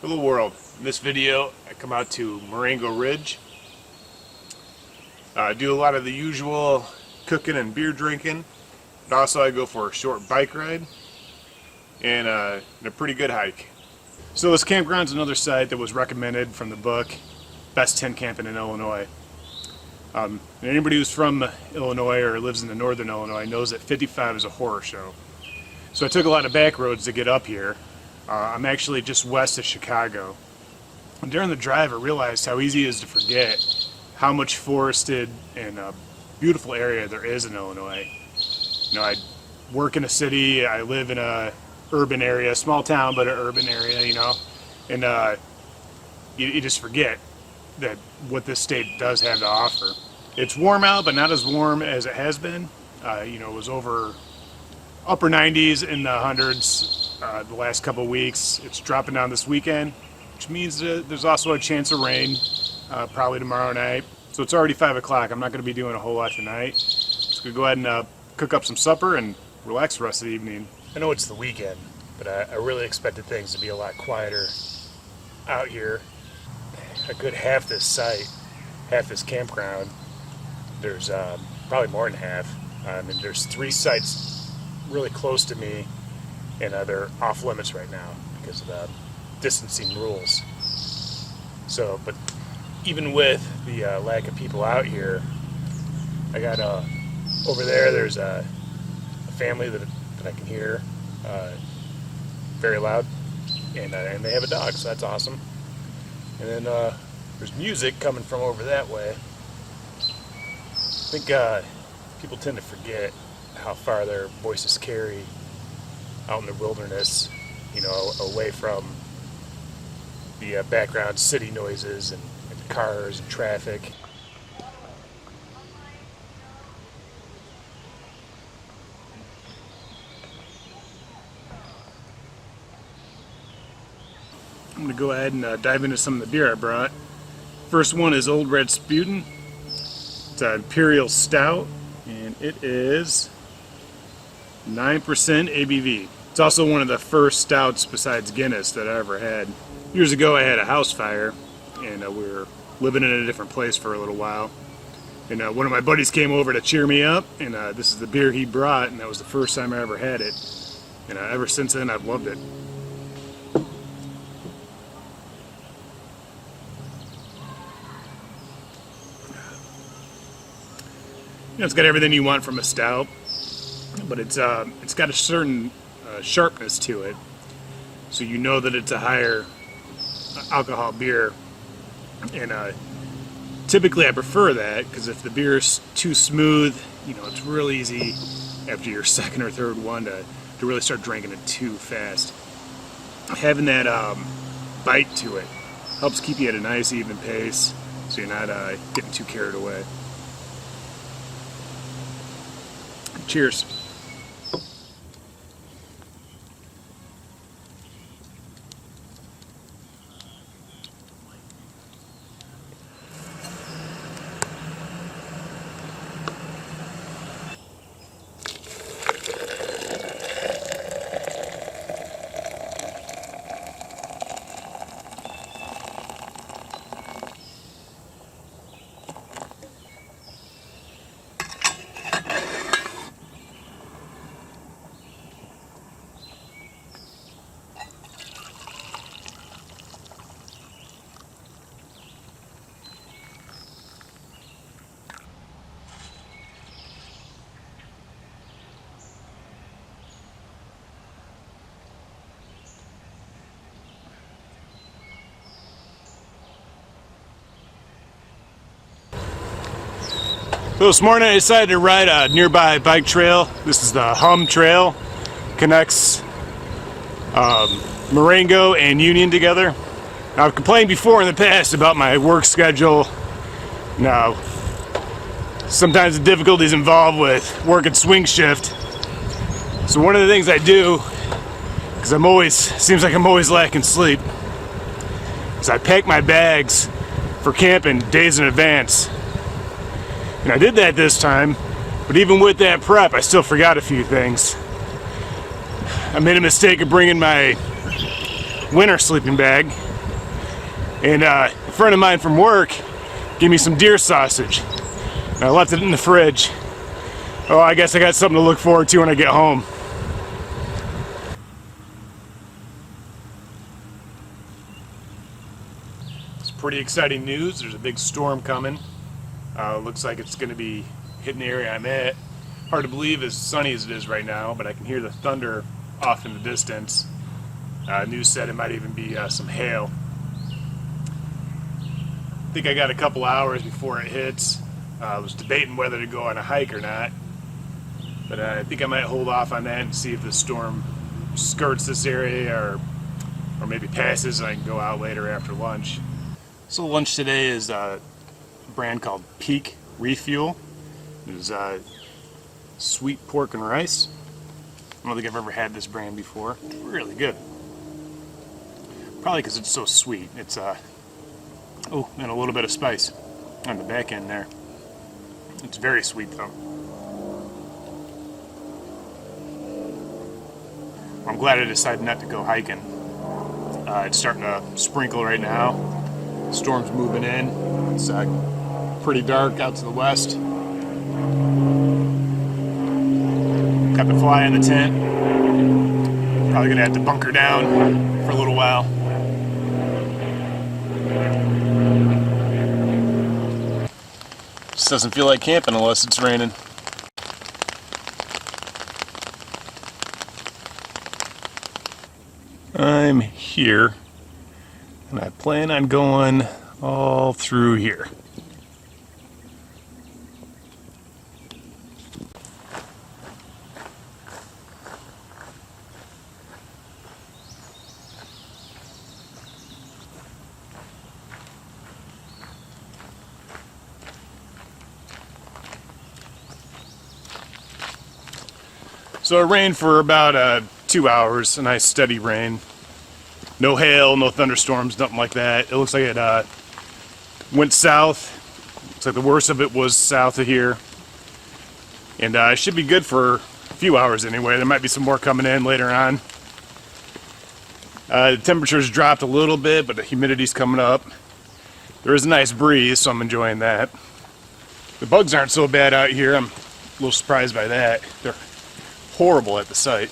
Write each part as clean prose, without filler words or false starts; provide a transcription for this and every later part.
Hello world. In this video I come out to Marengo Ridge. Do a lot of the usual cooking and beer drinking, but also I go for a short bike ride and a pretty good hike. So this campground's another site that was recommended from the book Best Tent Camping in Illinois. And anybody who's from Illinois or lives in the northern Illinois knows that 55 is a horror show. So I took a lot of back roads to get up here. I'm actually just west of Chicago. And during the drive I realized how easy it is to forget how much forested and beautiful area there is in Illinois. You know, I work in a city, I live in a urban area, small town but an urban area, you know, and you just forget that what this state does have to offer. It's warm out, but not as warm as it has been. You know, it was over upper 90s in the hundreds the last couple of weeks. It's dropping down this weekend, which means there's also a chance of rain probably tomorrow night. So it's already 5 o'clock. I'm not going to be doing a whole lot tonight. Just going to go ahead and cook up some supper and relax the rest of the evening. I know it's the weekend, but I really expected things to be a lot quieter out here. A good half this site, half this campground, there's probably more than half. I mean, there's 3 sites really close to me, and they're off limits right now because of the distancing rules. So, but even with the lack of people out here, I got over there's a family that I can hear very loud, and they have a dog, so that's awesome. And then there's music coming from over that way. I think people tend to forget how far their voices carry out in the wilderness, you know, away from the background city noises and cars and traffic. I'm going to go ahead and dive into some of the beer I brought. First one is Old Red Stout. It's an Imperial Stout, and it is 9% ABV. It's also one of the first stouts besides Guinness that I ever had. Years ago I had a house fire, and we were living in a different place for a little while. And one of my buddies came over to cheer me up, and this is the beer he brought, and that was the first time I ever had it. And ever since then I've loved it. You know, it's got everything you want from a stout, but it's got a certain sharpness to it, so you know that it's a higher alcohol beer. And typically I prefer that, because if the beer is too smooth, you know, it's real easy after your second or third one to really start drinking it too fast. Having that bite to it helps keep you at a nice even pace, so you're not getting too carried away. Cheers. So this morning I decided to ride a nearby bike trail. This is the Hum Trail. Connects Marengo and Union together. Now, I've complained before in the past about my work schedule. Now, sometimes the difficulties involved with working swing shift. So one of the things I do, because seems like I'm always lacking sleep, is I pack my bags for camping days in advance. And I did that this time, but even with that prep, I still forgot a few things. I made a mistake of bringing my winter sleeping bag, And a friend of mine from work gave me some deer sausage. And I left it in the fridge. Oh, I guess I got something to look forward to when I get home. It's pretty exciting news. There's a big storm coming. Looks like it's going to be hitting the area I'm at. Hard to believe as sunny as it is right now, but I can hear the thunder off in the distance. News said it might even be some hail. I think I got a couple hours before it hits. I was debating whether to go on a hike or not, but I think I might hold off on that and see if the storm skirts this area or maybe passes and I can go out later after lunch. So lunch today is a brand called Peak Refuel. It's sweet pork and rice. I don't think I've ever had this brand before. It's really good. Probably because it's so sweet. It's oh, and a little bit of spice on the back end there. It's very sweet though. I'm glad I decided not to go hiking. It's starting to sprinkle right now. Storm's moving in. It's pretty dark out to the west. Got the fly in the tent. Probably gonna have to bunker down for a little while. Just doesn't feel like camping unless it's raining. I'm here, and I plan on going all through here. So it rained for about 2 hours, a nice steady rain. No hail, no thunderstorms, nothing like that. It looks like it went south. Looks like the worst of it was south of here. And it should be good for a few hours anyway. There might be some more coming in later on. The temperature's dropped a little bit, but the humidity's coming up. There is a nice breeze, so I'm enjoying that. The bugs aren't so bad out here. I'm a little surprised by that. They're horrible at the site.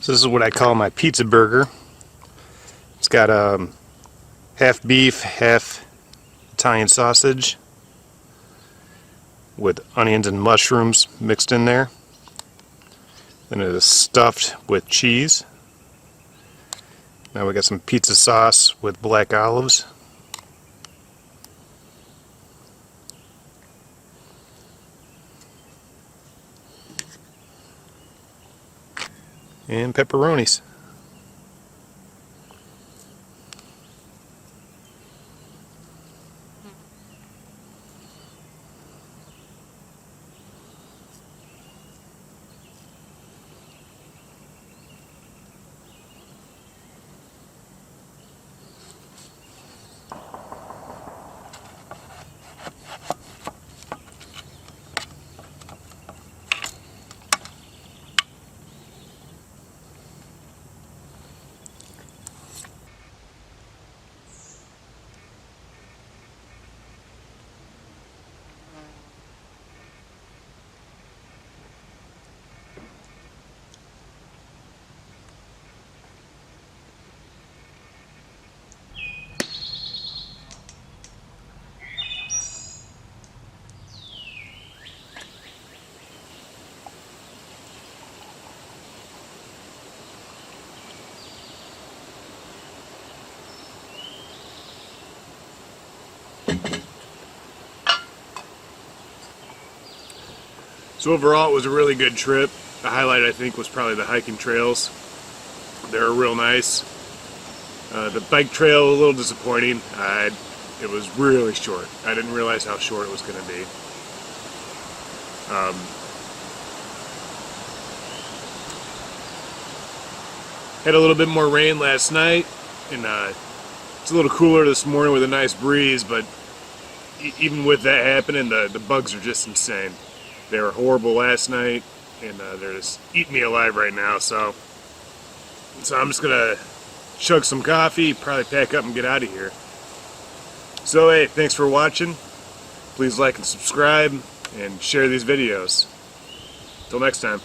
So this is what I call my pizza burger. It's got half beef, half Italian sausage with onions and mushrooms mixed in there. Then it is stuffed with cheese. Now we got some pizza sauce with black olives. And pepperonis. So overall, it was a really good trip. The highlight, I think, was probably the hiking trails. They were real nice. The bike trail, a little disappointing. It was really short. I didn't realize how short it was going to be. Had a little bit more rain last night, and it's a little cooler this morning with a nice breeze, but even with that happening, the bugs are just insane. They were horrible last night, and they're just eating me alive right now, so I'm just gonna chug some coffee, probably pack up and get out of here. So hey, thanks for watching. Please like and subscribe and share these videos. Till next time.